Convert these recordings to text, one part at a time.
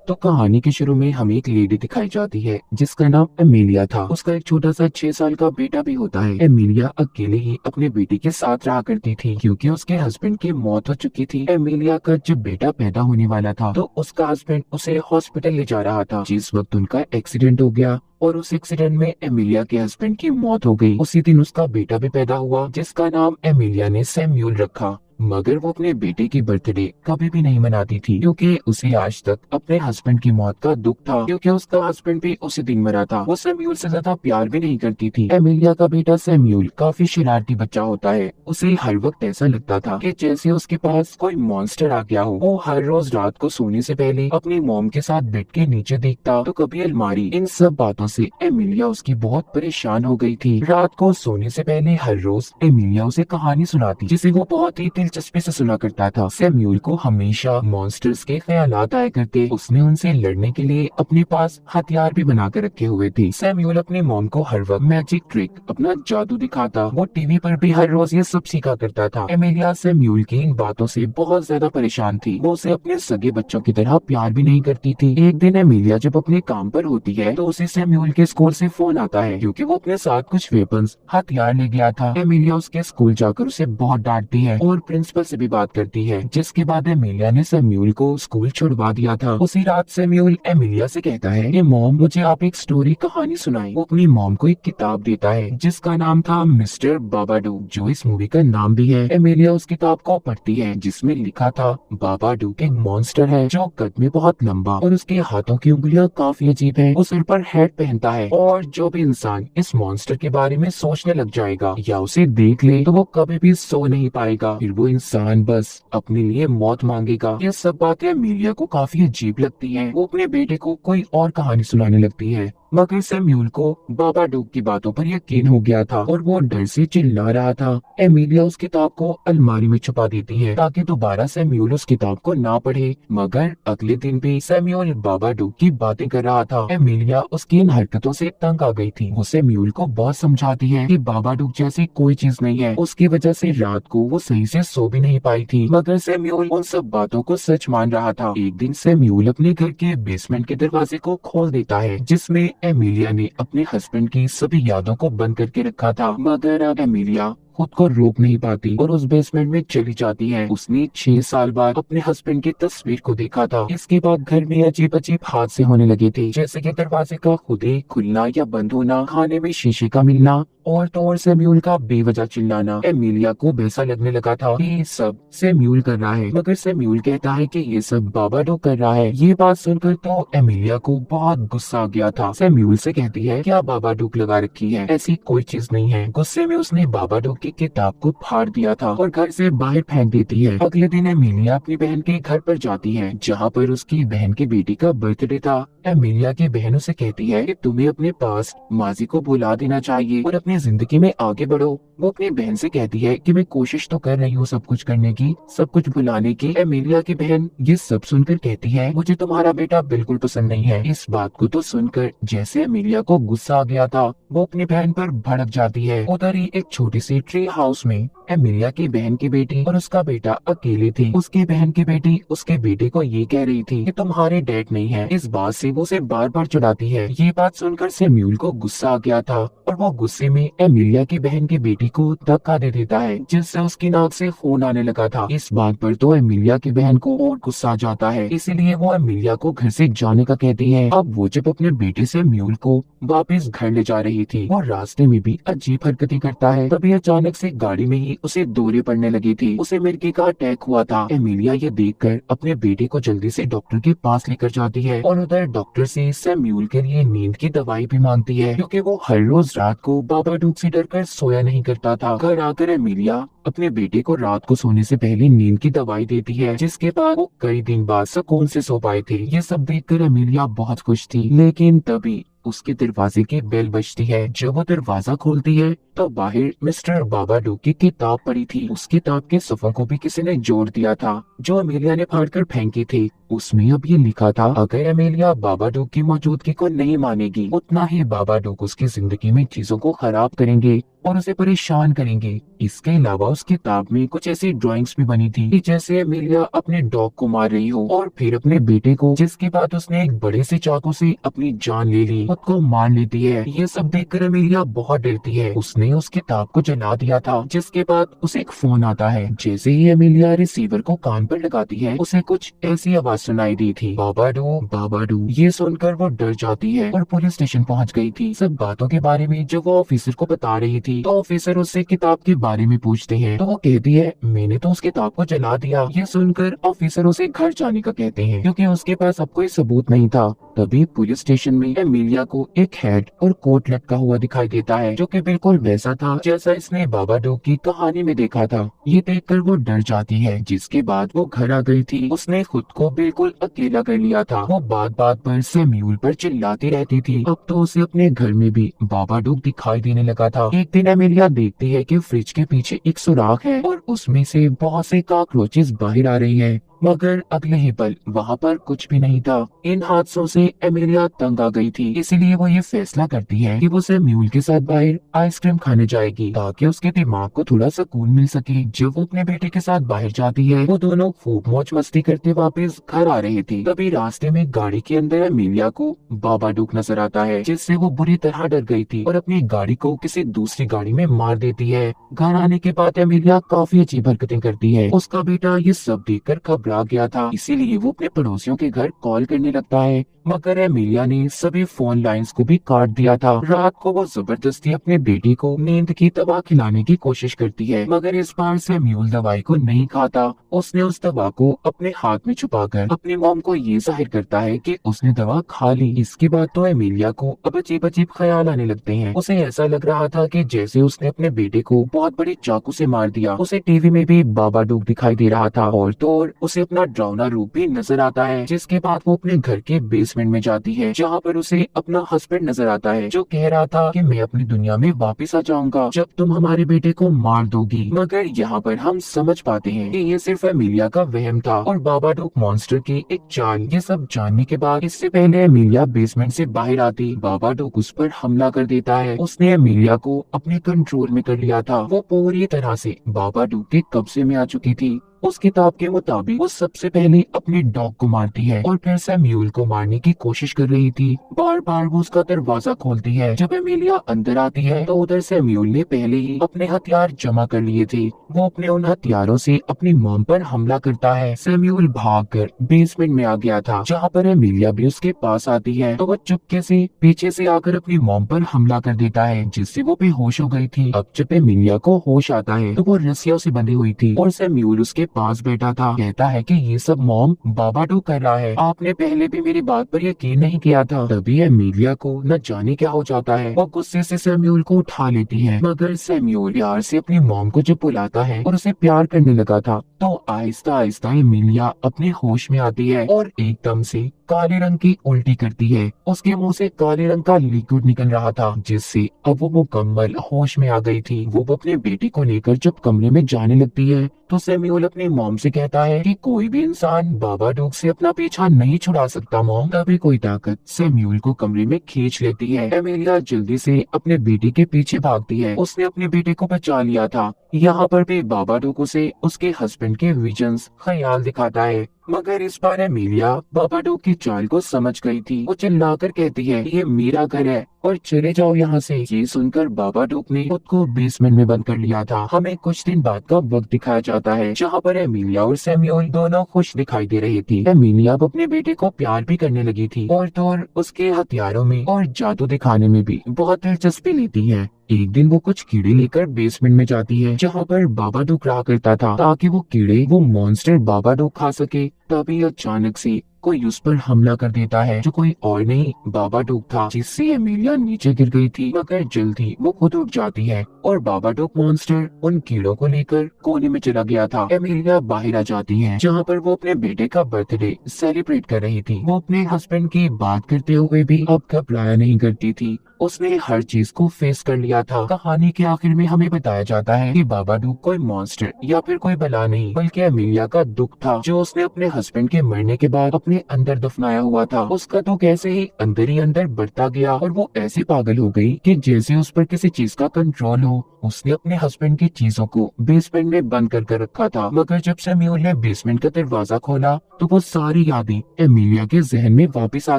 तो कहानी के शुरू में हमें एक लेडी दिखाई जाती है जिसका नाम एमिलिया था। उसका एक छोटा सा 6 साल का बेटा भी होता है। एमिलिया अकेले ही अपने बेटे के साथ रहा करती थी क्योंकि उसके हस्बैंड की मौत हो चुकी थी। एमिलिया का जब बेटा पैदा होने वाला था तो उसका हस्बैंड उसे हॉस्पिटल ले जा रहा था। जिस वक्त उनका एक्सीडेंट हो गया और उस एक्सीडेंट में एमिलिया के हस्बैंड की मौत हो गई। उसी दिन उसका बेटा भी पैदा हुआ जिसका नाम एमिलिया ने सैम्यूल रखा। मगर वो अपने बेटे की बर्थडे कभी भी नहीं मनाती थी क्योंकि उसे आज तक अपने हस्बैंड की मौत का दुख था, क्योंकि उसका हस्बैंड भी उसी दिन मरा था। वो सैम्यूल से ज्यादा प्यार भी नहीं करती थी। एमिलिया का बेटा सैम्यूल काफी शरारती बच्चा होता है। उसे हर वक्त ऐसा लगता था कि जैसे उसके पास कोई मॉन्स्टर आ गया हो। वो हर रोज रात को सोने से पहले अपनी मॉम के साथ बेड के नीचे देखता तो कभी अलमारी। इन सब बातों से एमिलिया उसकी बहुत परेशान हो गई थी। रात को सोने से पहले हर रोज एमिलिया उसे कहानी सुनाती जिसे वो बहुत ही दिलचस्पी से सुना करता था। सैम्यूल को हमेशा मॉन्स्टर्स के ख्यालात आया करते। उसने उनसे लड़ने के लिए अपने पास हथियार भी बना कर रखे हुए थे। सैम्यूल अपनी मॉम को हर वक्त मैजिक ट्रिक, अपना जादू दिखाता। वो टीवी पर भी हर रोज ये सब सीखा करता था। एमिलिया सैम्यूल की इन बातों से बहुत ज्यादा परेशान थी। वो उसे अपने सगे बच्चों की तरह प्यार भी नहीं करती थी। एक दिन एमिलिया जब अपने काम पर होती है तो उसे सैम्यूल के स्कूल से फोन आता है क्योंकि वो अपने साथ कुछ वेपन्स, हथियार ले गया था। एमिलिया उसके स्कूल जाकर उसे बहुत डांटती है और प्रिंसिपल से भी बात करती है, जिसके बाद एमिलिया ने सैम्यूल को स्कूल छुड़वा दिया था। उसी रात सैम्यूल एमिलिया से कहता है कि मॉम, मुझे आप एक स्टोरी कहानी सुनाएं। वो अपनी मॉम को एक किताब देता है जिसका नाम था मिस्टर बाबाडूक, जो इस मूवी का नाम भी है। एमिलिया उस किताब को पढ़ती है जिसमें लिखा था बाबाडूक एक मॉन्स्टर है जो कद में बहुत लंबा और उसके हाथों की उंगलियां काफी अजीब है। वो सिर पर हेड पहनता है और जो भी इंसान इस मॉन्स्टर के बारे में सोचने लग जाएगा या उसे देख ले तो वो कभी भी सो नहीं पाएगा। फिर वो इंसान बस अपने लिए मौत मांगेगा। ये सब बातें एमिलिया को काफी अजीब लगती हैं। वो अपने बेटे को कोई और कहानी सुनाने लगती है, मगर सैम्यूल को बाबाडूक की बातों पर यकीन हो गया था और वो डर से चिल्ला रहा था। एमिलिया उस किताब को अलमारी में छुपा देती है ताकि दोबारा सैम्यूल उस किताब को ना पढ़े। मगर अगले दिन भी सैम्यूल बाबाडूक की बातें कर रहा था। एमिलिया उसकी इन हरकतों से तंग आ गई थी। वो सैम्यूल को बहुत समझाती है कि बाबाडूक जैसी कोई चीज नहीं है। उसकी वजह से रात को वो सही से सो भी नहीं पाई थी। मगर सैम्यूल उन सब बातों को सच मान रहा था। एक दिन सैम्यूल अपने घर के बेसमेंट के दरवाजे को खोल देता है जिसमें एमिलिया ने अपने हस्बैंड की सभी यादों को बंद करके रखा था। मगर अब एमिलिया खुद को रोक नहीं पाती और उस बेसमेंट में चली जाती है। उसने 6 साल बाद अपने हस्बैंड की तस्वीर को देखा था। इसके बाद घर में अजीब अजीब हादसे होने लगे थे, जैसे कि दरवाजे का खुद ही खुलना या बंद होना, खाने में शीशे का मिलना और तो और सैम्यूल का बेवजह चिल्लाना। एमिलिया को वैसा लगने लगा था कि ये सब सैम्यूल कर रहा है, मगर सैम्यूल कहता है कि ये सब बाबाडूक कर रहा है। ये बात सुनकर तो एमिलिया को बहुत गुस्सा आ गया था। सैम्यूल से कहती है क्या बाबाडूक लगा रखी है, ऐसी कोई चीज नहीं है। गुस्से में उसने बाबाडूक की किताब को फाड़ दिया था और घर से बाहर फेंक देती है। अगले दिन एमिलिया अपनी बहन के घर पर जाती है जहाँ पर उसकी बहन की बेटी का बर्थडे था। एमिलिया की बहन उसे कहती है कि तुम्हें अपने पास माजी को भुला देना चाहिए और अपनी जिंदगी में आगे बढ़ो। वो अपनी बहन से कहती है कि मैं कोशिश तो कर रही हूँ सब कुछ करने की, सब कुछ भुलाने की। एमिलिया की बहन ये सब सुनकर कहती है मुझे तुम्हारा बेटा बिल्कुल पसंद नहीं है। इस बात को तो सुनकर जैसे एमिलिया को गुस्सा आ गया था, वो अपनी बहन पर भड़क जाती है। उधर ही एक छोटी सी ट्री हाउस में एमिलिया की बहन की बेटी और उसका बेटा अकेले थे। उसकी बहन की बेटी उसके बेटे को ये कह रही थी कि तुम्हारे डैड नहीं है। इस बात से वो उसे बार बार चिढ़ाती है। ये बात सुनकर सैम्यूल को गुस्सा आ गया था और वो गुस्से में एमिलिया की बहन की बेटी को धक्का दे देता है जिससे उसकी नाक से खून आने लगा था। इस बात पर तो एमिलिया की बहन को और गुस्सा आ जाता है, इसीलिए वो एमिलिया को घर से जाने का कहती है। अब वो जब अपने बेटे सैम्यूल को वापस घर ले जा रही थी, वो रास्ते में भी अजीब हरकतें करता है। तभी अचानक से गाड़ी में ही उसे दौरे पड़ने लगी थी। उसे मिर्गी का अटैक हुआ था। एमिलिया ये देखकर अपने बेटे को जल्दी से डॉक्टर के पास लेकर जाती है और उधर डॉक्टर से सैम्यूल के लिए नींद की दवाई भी मांगती है क्योंकि वो हर रोज रात को बाबाडूक से डरकर सोया नहीं करता था। घर आकर एमिलिया अपने बेटे को रात को सोने से पहले नींद की दवाई देती है, जिसके बाद वो कई दिन बाद सुकून से सो पाए थे। ये सब देखकर एमिलिया बहुत खुश थी, लेकिन तभी उसके दरवाजे की बेल बजती है। जब वो दरवाजा खोलती है तो बाहर मिस्टर बाबाडूक की किताब पड़ी थी। उस किताब के सफ़ों को भी किसी ने जोड़ दिया था जो एमिलिया ने फाड़कर फेंकी थी। उसमें अब ये लिखा था अगर एमिलिया बाबाडूक की मौजूदगी को नहीं मानेगी, उतना ही बाबाडूक उसकी जिंदगी में चीजों को खराब करेंगे और उसे परेशान करेंगे। इसके अलावा उस किताब में कुछ ऐसी ड्राइंग्स भी बनी थी कि जैसे एमिलिया अपने डॉग को मार रही हो और फिर अपने बेटे को, जिसके बाद उसने एक बड़े से चाकू से अपनी जान ले ली, खुद को मार लेती है। ये सब देखकर एमिलिया बहुत डरती है। उसने उस किताब को जला दिया था, जिसके बाद उसे एक फोन आता है। जैसे ही एमिलिया रिसीवर को कान पर लगाती है, उसे कुछ ऐसी आवाज सुनाई दी थी, बाबाडू बाबाडू। ये सुनकर वो डर जाती है और पुलिस स्टेशन पहुंच गई थी। सब बातों के बारे में जो वो ऑफिसर को बता रही थी, तो ऑफिसर उससे किताब के बारे में पूछते हैं, तो वो कहती है मैंने तो उस किताब को जला दिया। ये सुनकर ऑफिसर उसे घर जाने का कहते हैं, क्योंकि उसके पास अब कोई सबूत नहीं था। तभी पुलिस स्टेशन में एमिलिया को एक हेड और कोट लटका हुआ दिखाई देता है, जो कि बिल्कुल वैसा था जैसा इसने बाबाडू की कहानी में देखा था। ये देखकर वो डर जाती है। जिसके बाद वो घर आ गई थी। उसने खुद को बिल्कुल अकेला कर लिया था। वो बात बात पर सैम्यूल पर चिल्लाती रहती थी। अब तो उसे अपने घर में भी बाबाडू दिखाई देने लगा था। एक दिन एमिलिया देखती है कि फ्रिज के पीछे एक सुराख है और उसमें से बहुत से कॉकरोचेस बाहर आ रही हैं। मगर अगले ही पल वहाँ पर कुछ भी नहीं था। इन हादसों से एमिलिया तंग आ गई थी, इसीलिए वो ये फैसला करती है कि वो सैम्यूल के साथ बाहर आइसक्रीम खाने जाएगी, ताकि उसके दिमाग को थोड़ा सुकून मिल सके। जब वो अपने बेटे के साथ बाहर जाती है, वो दोनों खूब मौज मस्ती करते वापस घर आ रहे थे। तभी रास्ते में गाड़ी के अंदर एमिलिया को बाबाडूक नजर आता है, जिससे वो बुरी तरह डर गई थी और अपनी गाड़ी को किसी दूसरी गाड़ी में मार देती है। घर आने के बाद एमिलिया काफी अजीब हरकतें करती है। उसका बेटा ये सब देखकर घबरा गया था, इसीलिए वो अपने पड़ोसियों के घर कॉल करने लगता है। मगर एमिलिया ने सभी फोन लाइंस को भी काट दिया था। रात को वो जबरदस्ती अपने बेटी को नींद की दवा खिलाने की कोशिश करती है, मगर इस बार सैम्यूल दवाई को नहीं खाता। उसने उस दवा को अपने हाथ में छुपाकर अपनी मॉम को ये जाहिर करता है कि उसने दवा खा ली। इसके बाद तो एमिलिया को अब अजीब अजीब ख्याल आने लगते हैं। उसे ऐसा लग रहा था कि जैसे उसने अपने बेटे को बहुत बड़ी चाकू से मार दिया। उसे टीवी में भी बाबाडूक दिखाई दे रहा था और तो और उसे अपना डरावना रूप भी नजर आता है। जिसके बाद वो अपने घर के बेसमेंट में जाती है, जहाँ पर उसे अपना हस्बैंड नजर आता है, जो कह रहा था कि मैं अपनी दुनिया में वापस आ जाऊंगा जब तुम हमारे बेटे को मार दोगी। मगर यहाँ पर हम समझ पाते हैं कि ये सिर्फ एमिलिया का वहम था और बाबाडूक मॉन्स्टर की एक चाल। ये सब जानने के बाद इससे पहले एमिलिया बेसमेंट से बाहर आती, बाबाडूक उस पर हमला कर देता है। उसने एमिलिया को अपने कंट्रोल में कर लिया था। वो पूरी तरह से बाबाडूक के कब्जे में आ चुकी थी। उस किताब के मुताबिक वो सबसे पहले अपने डॉग को मारती है और फिर सैम्यूल को मारने की कोशिश कर रही थी। बार बार वो उसका दरवाजा खोलती है। जब एमिलिया अंदर आती है तो उधर सैम्यूल ने पहले ही अपने हथियार जमा कर लिए थे। वो अपने उन हथियारों से अपनी मॉम पर हमला करता है। सैम्यूल भागकर बेसमेंट में आ गया था, जहाँ पर एमिलिया भी उसके पास आती है, तो वो चुपके से पीछे से आकर अपनी मॉम पर हमला कर देता है, जिससे वो बेहोश हो गई थी। अब जब एमिलिया को होश आता है तो वो रस्सियों से बंधी हुई थी और सैम्यूल उसके पास बैठा था। कहता है कि ये सब मॉम बाबाडूक कर रहा है, आपने पहले भी मेरी बात पर यकीन नहीं किया था। तभी एमिलिया को न जाने क्या हो जाता है। वो गुस्से से सैम्यूल को उठा लेती है, मगर सैम्यूल प्यार से अपनी मॉम को जब बुलाता है और उसे प्यार करने लगा था, तो आहिस्ता आहिस्ता एमिलिया अपने होश में आती है और एकदम से काले रंग की उल्टी करती है। उसके मुंह से काले रंग का लिक्विड निकल रहा था, जिससे अब वो मुकम्मल होश में आ गई थी। वो अपने बेटी को लेकर जब कमरे में जाने लगती है तो सैम्यूल अपनी मॉम से कहता है कि कोई भी इंसान बाबाडूक से अपना पीछा नहीं छुड़ा सकता मॉम। तभी कोई ताकत सैम्यूल को कमरे में खींच लेती है। एमिलिया जल्दी से अपने बेटी के पीछे भागती है। उसने अपने बेटे को बचा लिया था। यहाँ पर भी बाबाडूक उसे उसके हस्बैंड के विजन्स ख्याल दिखाता है, मगर इस बार एमिलिया बाबाडूक की चाल को समझ गई थी। वो चिल्लाकर कहती है ये मेरा घर है और चले जाओ यहाँ से। ये सुनकर बाबाडूक ने खुद को बेसमेंट में बंद कर लिया था। हमें कुछ दिन बाद का वक्त दिखाया जाता है, जहाँ पर एमिलिया और सैम्यूल दोनों खुश दिखाई दे रही थी। एमिलिया अब अपने बेटे को प्यार भी करने लगी थी और तो और उसके हथियारों में और जादू दिखाने में भी बहुत दिलचस्पी लेती है। एक दिन वो कुछ कीड़े लेकर बेसमेंट में जाती है, जहाँ पर बाबाडूक रहा करता था, ताकि वो कीड़े वो मॉन्स्टर बाबाडूक खा सके। तभी अचानक से कोई उस पर हमला कर देता है, जो कोई और नहीं बाबाडूक था, जिससे एमिलिया नीचे गिर गई थी। मगर जल्दी वो खुद उठ जाती है और बाबाडूक मॉन्स्टर उन कीड़ों को लेकर कोने में चला गया था। एमिलिया बाहर आ जाती है, जहाँ पर वो अपने बेटे का बर्थडे सेलिब्रेट कर रही थी। वो अपने हस्बैंड की बात करते हुए भी अब घबराया नहीं करती थी। उसने हर चीज को फेस कर लिया था। कहानी के आखिर में हमें बताया जाता है कि बाबाडूक कोई मॉन्स्टर या फिर कोई बला नहीं, बल्कि एमिलिया का दुख था, जो उसने अपने हस्बैंड के मरने के बाद अपने अपने अंदर दफनाया हुआ था। उसका तो कैसे ही अंदर बढ़ता गया और वो ऐसे पागल हो गई कि जैसे उस पर किसी चीज का कंट्रोल हो। उसने अपने हस्बैंड की चीजों को बेसमेंट में बंद कर रखा था, मगर जब सैम्यूल ने बेसमेंट का दरवाजा खोला तो वो सारी यादें एमिलिया के जहन में वापस आ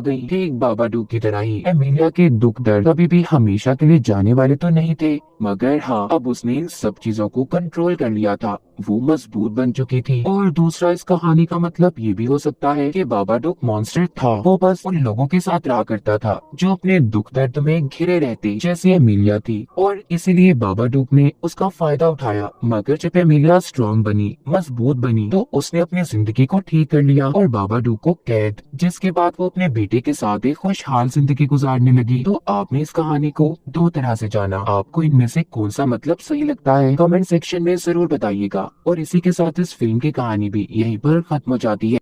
गई। ठीक बाबाडूक की तरह ही एमिलिया के दुख दर्द कभी भी हमेशा के लिए जाने वाले तो नहीं थे, मगर हाँ, अब उसने इन सब चीजों को कंट्रोल कर लिया था। वो मजबूत बन चुकी थी। और दूसरा, इस कहानी का मतलब ये भी हो सकता है कि बाबाडूक मॉन्स्टर था, वो बस उन लोगों के साथ रहा करता था जो अपने दुख दर्द में घिरे रहते, जैसे एमिलिया थी, और इसीलिए बाबाडूक ने उसका फायदा उठाया। मगर जब एमिलिया स्ट्रॉन्ग बनी, मजबूत बनी, तो उसने अपनी जिंदगी को ठीक कर लिया और बाबाडूक को कैद, जिसके बाद वो अपने बेटे के साथ एक खुशहाल जिंदगी गुजारने लगी। तो आपने इस कहानी को दो तरह से जाना, आपको इनमें से कौन सा मतलब सही लगता है कमेंट सेक्शन में जरूर बताइएगा। और इसी के साथ इस फिल्म की कहानी भी यहीं पर खत्म हो जाती है।